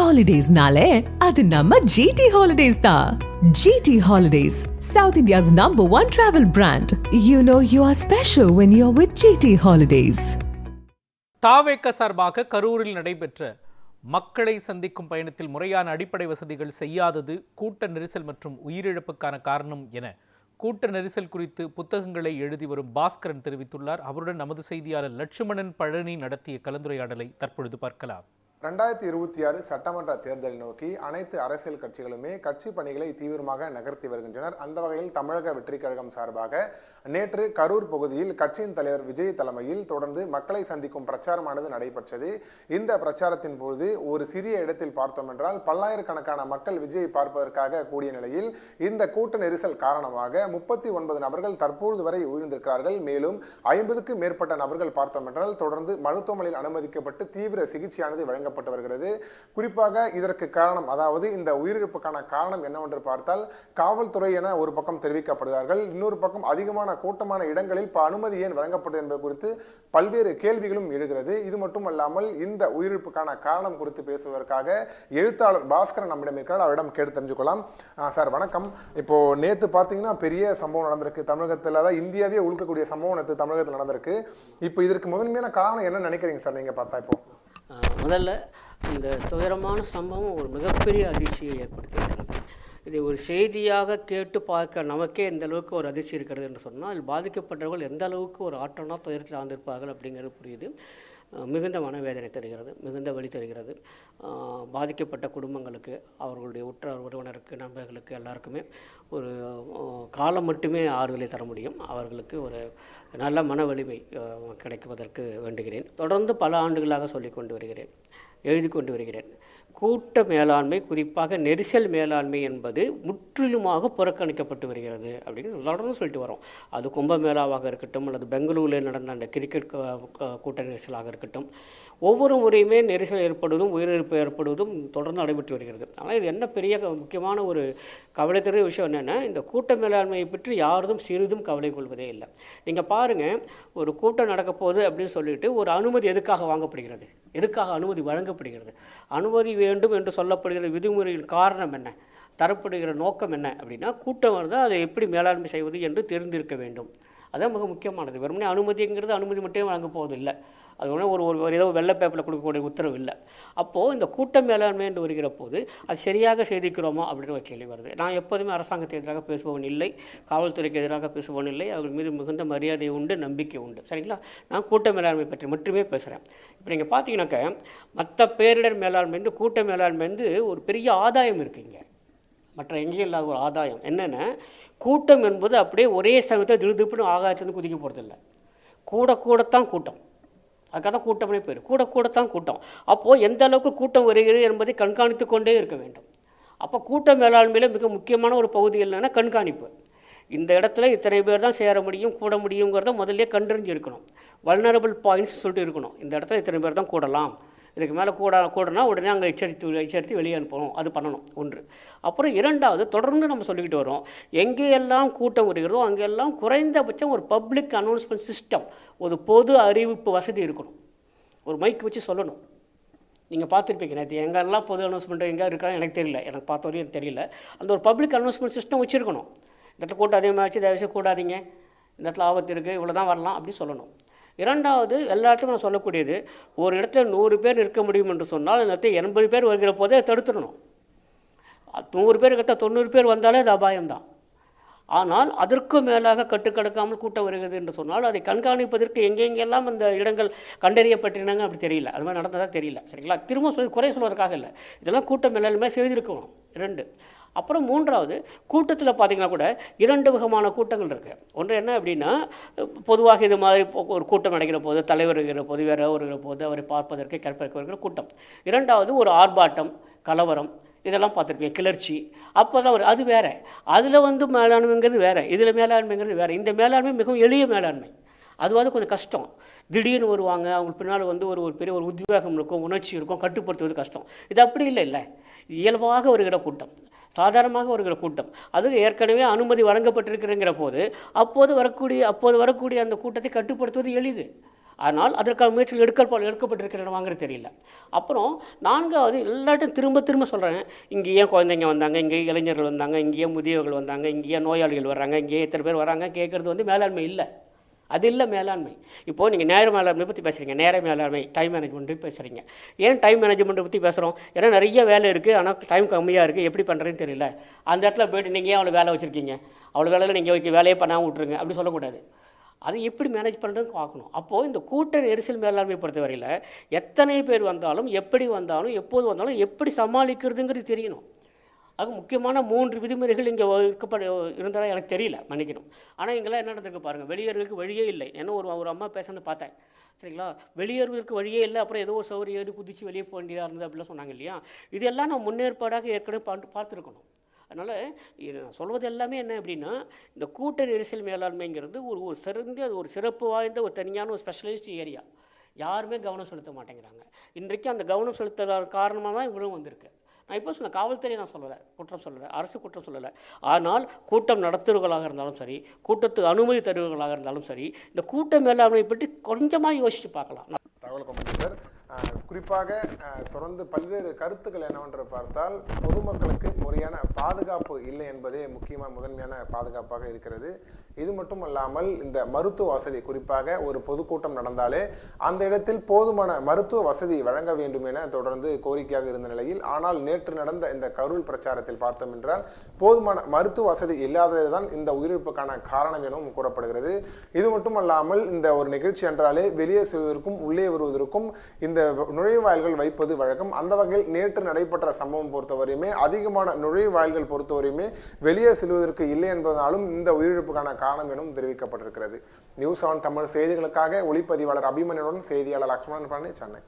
Holidays-nale, adu namma GT Holidays da. GT Holidays, South India's #1 travel brand. You know you are special when you're with GT Holidays. தாவேக சார்பாக கரூரில் நடைபெற்ற மக்களை சந்திக்கும் பயணத்தில் முறையான அடிப்படை வசதிகள் செய்யாதது கூட்ட நெரிசல் மற்றும் உயிரிழப்புக்கான காரணம் என கூட்ட நெரிசல் குறித்து புத்தகங்களை எழுதி வரும் பாஸ்கரன் தெரிவித்துள்ளார். அவருடன் நமது செய்தியாளர் லட்சுமணன் பழனி நடத்திய கலந்துரையாடலை தற்பொழுது பார்க்கலாம். 2026 சட்டமன்ற தேர்தலை நோக்கி அனைத்து அரசியல் கட்சிகளுமே கட்சி பணிகளை தீவிரமாக நகர்த்தி வருகின்றனர். அந்த வகையில் தமிழக வெற்றி கழகம் சார்பாக நேற்று கரூர் பகுதியில் கட்சியின் தலைவர் விஜய் தலைமையில் தொடர்ந்து மக்களை சந்திக்கும் பிரச்சாரமானது நடைபெற்றது. இந்த பிரச்சாரத்தின் போது ஒரு சிறிய இடத்தில் பார்த்தோம் என்றால் பல்லாயிரக்கணக்கான மக்கள் விஜயை பார்ப்பதற்காக கூடிய நிலையில் இந்த கூட்ட நெரிசல் காரணமாக 39 நபர்கள் தற்போது வரை உயிரிழந்திருக்கிறார்கள். மேலும் 50க்கும் மேற்பட்ட நபர்கள் பார்த்தோம் என்றால் தொடர்ந்து மருத்துவமனையில் அனுமதிக்கப்பட்டு தீவிர சிகிச்சையானது வழங்கப்பட்டு வருகிறது. குறிப்பாக இதற்கு காரணம், அதாவது இந்த உயிரிழப்புக்கான காரணம் என்னவென்று பார்த்தால் காவல்துறை என ஒரு பக்கம் தெரிவிக்கப்படுகிறார்கள். இன்னொரு பக்கம் அதிகமான கூட்டமான இடங்களில் அனுமதி ஏன் வழங்கப்பட்டது என்பது குறித்து பல்வேறு கேள்விகளும் எழுகிறது. இது மட்டுமல்லாமல் இந்த உயிரிழப்புக்கான காரணம் குறித்து பேசுவதற்காக எழுத்தாளர் பாஸ்கரன் நம்மிடம் இருக்கிறார். அவரிடம் கேட்டு தெரிஞ்சுக்கலாம். சார் வணக்கம். இப்போ நேற்று பார்த்தீங்கன்னா பெரிய சம்பவம் நடந்திருக்கு தமிழகத்தில், அதாவது இந்தியாவே உழுக்கக்கூடிய சம்பவம் நேற்று தமிழகத்தில் நடந்திருக்கு. இப்போ இதற்கு முதன்மையான காரணம் என்ன நினைக்கிறீங்க சார் நீங்க பார்த்தா? இப்போ முதல்ல இந்த துயரமான சம்பவம் ஒரு மிகப்பெரிய அதிர்ச்சியை ஏற்படுத்தியிருக்கிறது. இதை ஒரு செய்தியாக கேட்டு பார்க்க நமக்கே எந்த அளவுக்கு ஒரு அதிர்ச்சி இருக்கிறது என்று சொன்னால், அதில் பாதிக்கப்பட்டவர்கள் எந்த அளவுக்கு ஒரு ஆற்றலாக துயரத்தில் ஆழ்ந்திருப்பார்கள் அப்படிங்கிறது புரியுது. மிகுந்த மனவேதனை தருகிறது, மிகுந்த வலி தருகிறது. பாதிக்கப்பட்ட குடும்பங்களுக்கு, அவர்களுடைய உற்றார் உறவினருக்கு, நண்பர்களுக்கு எல்லாருக்குமே ஒரு காலம் மட்டுமே ஆறுதலை தர முடியும். அவர்களுக்கு ஒரு நல்ல மன வலிமை கிடைக்குவதற்கு வேண்டுகிறேன். தொடர்ந்து பல ஆண்டுகளாக சொல்லிக் கொண்டு வருகிறேன், எழுதி கொண்டு வருகிறேன். கூட்ட மேலாண்மை, குறிப்பாக நெரிசல் மேலாண்மை என்பது முற்றிலுமாக புறக்கணிக்கப்பட்டு வருகிறது அப்படின்னு தொடர்ந்து சொல்லிட்டு வரோம். அது கும்பமேளாவாக இருக்கட்டும், அல்லது பெங்களூரில் நடந்த அந்த கிரிக்கெட் கூட்ட நெரிசலாக இருக்கட்டும், ஒவ்வொரு முறையுமே நெரிசல் ஏற்படுவதும் உயிரிழப்பு ஏற்படுவதும் தொடர்ந்து நடைபெற்று வருகிறது. ஆனால் இது என்ன பெரிய முக்கியமான ஒரு கவலை தருகிற விஷயம் என்னென்னா, இந்த கூட்ட மேலாண்மையை பற்றி யாரும் சிறிதும் கவலை கொள்வதே இல்லை. நீங்கள் பாருங்கள், ஒரு கூட்டம் நடக்க போகுது அப்படின்னு சொல்லிட்டு ஒரு அனுமதி எதுக்காக வாங்கப்படுகிறது, எதுக்காக அனுமதி வழங்கப்படுகிறது? அனுமதி வேண்டும் என்று சொல்லப்படுகிற விதிமுறையின் காரணம் என்ன, தரப்படுகிற நோக்கம் என்ன அப்படின்னா, கூட்டம் வந்தால் அதை எப்படி மேலாண்மை செய்வது என்று தெரிந்திருக்க வேண்டும். அதான் மிக முக்கியமானது. வெறுமனே அனுமதிங்கிறது அனுமதி மட்டும் வழங்க போவதில்லை. அது ஒன்று ஒரு ஏதோ வெள்ளை பேப்பரில் கொடுக்கக்கூடிய உத்தரவு இல்லை. அப்போது இந்த கூட்ட மேலாண்மை என்று வருகிற போது அது சரியாக செய்திக்கிறோமா அப்படின்னு ஒரு கேள்வி வருது. நான் எப்போதுமே அரசாங்கத்துக்கு எதிராக பேசுபவன் இல்லை, காவல்துறைக்கு எதிராக பேசுபவன் இல்லை. அவர்கள் மீது மிகுந்த மரியாதை உண்டு, நம்பிக்கை உண்டு. சரிங்களா? நான் கூட்ட மேலாண்மை பற்றி மட்டுமே பேசுகிறேன். இப்போ நீங்கள் பார்த்தீங்கன்னாக்க, மற்ற பேரிடர் மேலாண்மை வந்து கூட்ட மேலாண்மை வந்து ஒரு பெரிய ஆதாயம் இருக்குங்க. மற்ற எங்கேயும் இல்லாத ஒரு ஆதாயம் என்னென்னா, கூட்டம் என்பது அப்படியே ஒரே சமயத்தை திடுதிப்புன்னு ஆகாயத்துலேருந்து குதிக்க போகிறதில்லை. கூடத்தான் கூட்டம். அதுக்காக தான் கூட்டமே பேர். கூடத்தான் கூட்டம். அப்போது எந்த அளவுக்கு கூட்டம் வருகிறது என்பதை கண்காணித்து கொண்டே இருக்க வேண்டும். அப்போ கூட்ட மேலாண்மையில் மிக முக்கியமான ஒரு பகுதி என்னென்னா கண்காணிப்பு. இந்த இடத்துல இத்தனை பேர் தான் சேர முடியும், கூட முடியுங்கிறத முதல்ல கண்டறிஞ்சு இருக்கணும். வல்னரபிள் பாயிண்ட்ஸ் சொல்லிட்டு இருக்கணும். இந்த இடத்துல இத்தனை பேர் தான் கூடலாம், இதுக்கு மேலே கூடனா உடனே அங்கே எச்சரித்து வெளியே அனுப்பணும். அது பண்ணணும் ஒன்று. அப்புறம் இரண்டாவது, தொடர்ந்து நம்ம சொல்லிக்கிட்டு வரோம், எங்கேயெல்லாம் கூட்டம் வருகிறதோ அங்கெல்லாம் குறைந்தபட்சம் ஒரு பப்ளிக் அனௌன்ஸ்மெண்ட் சிஸ்டம், ஒரு பொது அறிவிப்பு வசதி இருக்கணும். ஒரு மைக் வச்சு சொல்லணும். நீங்கள் பார்த்துருப்பீங்க, நேற்று எங்கெல்லாம் பொது அனௌன்ஸ்மெண்ட் எங்கே இருக்கான்னு எனக்கு தெரியல, எனக்கு பார்த்த வரையும் எனக்கு தெரியல. அந்த ஒரு பப்ளிக் அனௌன்ஸ்மெண்ட் சிஸ்டம் வச்சுருக்கணும். இந்த இடத்துல கூட்டம் அதிகமாகிடுச்சு, தயவுசெய்து கூடாதீங்க, இந்த இடத்துல ஆபத்து இருக்குது, இவ்வளோ தான் வரலாம் அப்படின்னு சொல்லணும். இரண்டாவது, எல்லாத்தையும் நான் சொல்லக்கூடியது, ஒரு இடத்துல 100 பேர் இருக்க முடியும் என்று சொன்னால் அந்த இடத்துல 80 பேர் வருகிற போதே தடுத்துடணும். 100 பேர் கிட்ட 90 பேர் வந்தாலே அது அபாயம்தான். ஆனால் அதற்கு மேலாக கட்டுக்கடக்காமல் கூட்டம் வருகிறது என்று சொன்னால் அதை கண்காணிப்பதற்கு எங்கெங்கெல்லாம் அந்த இடங்கள் கண்டறியப்பட்டிருந்தாங்க அப்படி தெரியல. அது மாதிரி நடந்ததாக தெரியல. சரிங்களா? திரும்ப குறை சொல்வதற்காக இல்லை, இதெல்லாம் கூட்டம் மேலாண்மை செய்திருக்கணும். 2. அப்புறம் மூன்றாவது, கூட்டத்தில் பார்த்திங்கன்னா கூட 2 விதமான கூட்டங்கள் இருக்குது. ஒன்று என்ன அப்படின்னா, பொதுவாக இது மாதிரி ஒரு கூட்டம் நடக்கிற போது, தலைவர் இருக்கிற போது, வேறு வருகிற போது அவரை பார்ப்பதற்கு கேட்பதற்கு வருகிற கூட்டம். இரண்டாவது, ஒரு ஆர்ப்பாட்டம், கலவரம், இதெல்லாம் பார்த்துருப்பீங்க, கிளர்ச்சி. அப்போ தான் அது வேறு. அதில் வந்து மேலாண்மைங்கிறது வேறு, இதில் மேலாண்மைங்கிறது வேறு. இந்த மேலாண்மை மிகவும் எளிய மேலாண்மை. அதுவாது கொஞ்சம் கஷ்டம். திடீர்னு வருவாங்க, அவங்களுக்கு பின்னால் வந்து ஒரு பெரிய ஒரு உத்வேகம் இருக்கும், உணர்ச்சி இருக்கும், கட்டுப்படுத்துவது கஷ்டம். இது அப்படி இல்லை. இயல்பாக வருகிற கூட்டம், சாதாரணமாக வருகிற கூட்டம். அது ஏற்கனவே அனுமதி வழங்கப்பட்டிருக்கிறங்கிற போது அப்போது வரக்கூடிய அந்த கூட்டத்தை கட்டுப்படுத்துவது எளிது. ஆனால் அதற்கான முயற்சிகள் எடுக்கப்பட்டிருக்கிறவாங்கிறது தெரியல. அப்புறம் 4வது எல்லாத்தையும் திரும்ப சொல்கிறேன், இங்கேயே குழந்தைங்க வந்தாங்க, இங்கே இளைஞர்கள் வந்தாங்க, இங்கேயே முதியவர்கள் வந்தாங்க, இங்கேயே நோயாளிகள் வர்றாங்க, இங்கேயே இத்தனை பேர் வராங்க கேட்குறது மேலாண்மை இல்லை. அது இல்லை மேலாண்மை. இப்போது நீங்கள் நேர மேலாண்மை பற்றி பேசுகிறீங்க, நேர மேலாண்மை, டைம் மேனேஜ்மெண்ட்டு பேசுகிறீங்க. ஏன் டைம் மேனேஜ்மெண்ட்டை பற்றி பேசுகிறோம்? ஏன்னா நிறைய வேலை இருக்குது, ஆனால் டைம் கம்மியாக இருக்குது, எப்படி பண்ணுறதுன்னு தெரியல. அந்த இடத்துல போய்ட்டு நீங்கள் ஏன் அவ்வளோ வேலை வச்சுருக்கீங்க, அவ்வளோ வேலையில் நீங்கள் வேலையே பண்ணாமல் விட்ருங்க அப்படி சொல்லக்கூடாது. அதை எப்படி மேனேஜ் பண்ணுறதுன்னு பார்க்கணும். அப்போது இந்த கூட்ட நெரிசல் மேலாண்மை பொறுத்தவரையில் எத்தனை பேர் வந்தாலும், எப்படி வந்தாலும், எப்போது வந்தாலும் எப்படி சமாளிக்கிறதுங்கிறது தெரியணும். அது முக்கியமான 3 விதிமுறைகள் இங்கே இருந்தாலும் எனக்கு தெரியல, மன்னிக்கணும். ஆனால் இங்கெல்லாம் என்ன நடந்திருக்கு பாருங்கள், வெளியேறதுக்கு வழியே இல்லை. என்ன ஒரு அம்மா பேசுறது பார்த்தேன், சரிங்களா, வெளியேறுவதற்கு வழியே இல்லை, அப்புறம் ஏதோ ஒரு சௌரி ஏறி குதித்து வெளியே போக வேண்டியதாக இருந்தது அப்படிலாம் சொன்னாங்க இல்லையா. இதெல்லாம் நம்ம முன்னேற்பாடாக ஏற்கனவே பார்த்துருக்கணும். அதனால் நான் சொல்வது எல்லாமே என்ன அப்படின்னா, இந்த கூட்ட நெரிசல் மேலாண்மைங்கிறது ஒரு சிறந்த ஒரு சிறப்பு வாய்ந்த ஒரு தனியான ஒரு ஸ்பெஷலிஸ்ட் ஏரியா. யாருமே கவனம் செலுத்த மாட்டேங்கிறாங்க. இன்றைக்கு அந்த கவனம் செலுத்துகிற காரணமாக தான் இவ்வளவு வந்திருக்கு. நான் இப்போ சொன்ன காவல்துறை நான் சொல்லலை, குற்றம் சொல்லலை, அரசு குற்றம் சொல்லலை. ஆனால் கூட்டம் நடத்துவர்களாக இருந்தாலும் சரி, கூட்டத்துக்கு அனுமதி தருவர்களாக இருந்தாலும் சரி, இந்த கூட்ட மேலாண்மை பற்றி கொஞ்சமாக யோசித்து பார்க்கலாம். தகவல் கொண்டு சார், குறிப்பாக தொடர்ந்து பல்வேறு கருத்துக்கள் என்னவென்று பார்த்தால், பொதுமக்களுக்கு முறையான பாதுகாப்பு இல்லை என்பதே முதன்மையான பாதுகாப்பாக இருக்கிறது. இது மட்டும் அல்லாமல் இந்த மருத்துவ வசதி, குறிப்பாக ஒரு பொதுக்கூட்டம் நடந்தாலே அந்த இடத்தில் போதுமான மருத்துவ வசதி வழங்க வேண்டும் என தொடர்ந்து கோரிக்கையாக இருந்த நிலையில், ஆனால் நேற்று நடந்த இந்த கரூர் பிரச்சாரத்தில் பார்த்தோம் என்றால் போதுமான மருத்துவ வசதி இல்லாததுதான் இந்த உயிரிழப்புக்கான காரணம் எனவும் கூறப்படுகிறது. இது மட்டும் அல்லாமல் இந்த ஒரு நிகழ்ச்சி என்றாலே வெளியே செல்வதற்கும் உள்ளே வருவதற்கும் இந்த நுழைவாயில்கள் வைப்பது வழக்கம். அந்த வகையில் நேற்று நடைபெற்ற சம்பவம் பொறுத்தவரையுமே அதிகமான நுழைவாயில்கள் பொறுத்தவரையுமே வெளியே செல்வதற்கு இல்லை என்பதனாலும் இந்த உயிரிழப்புக்கான காரணம் எனவும் தெரிவிக்கப்பட்டிருக்கிறது. நியூஸ் 7 தமிழ் செய்திகளுக்காக ஒளிப்பதிவாளர் அபிமன்யுடன் செய்தியாளர் லக்ஷ்மணன், சென்னை.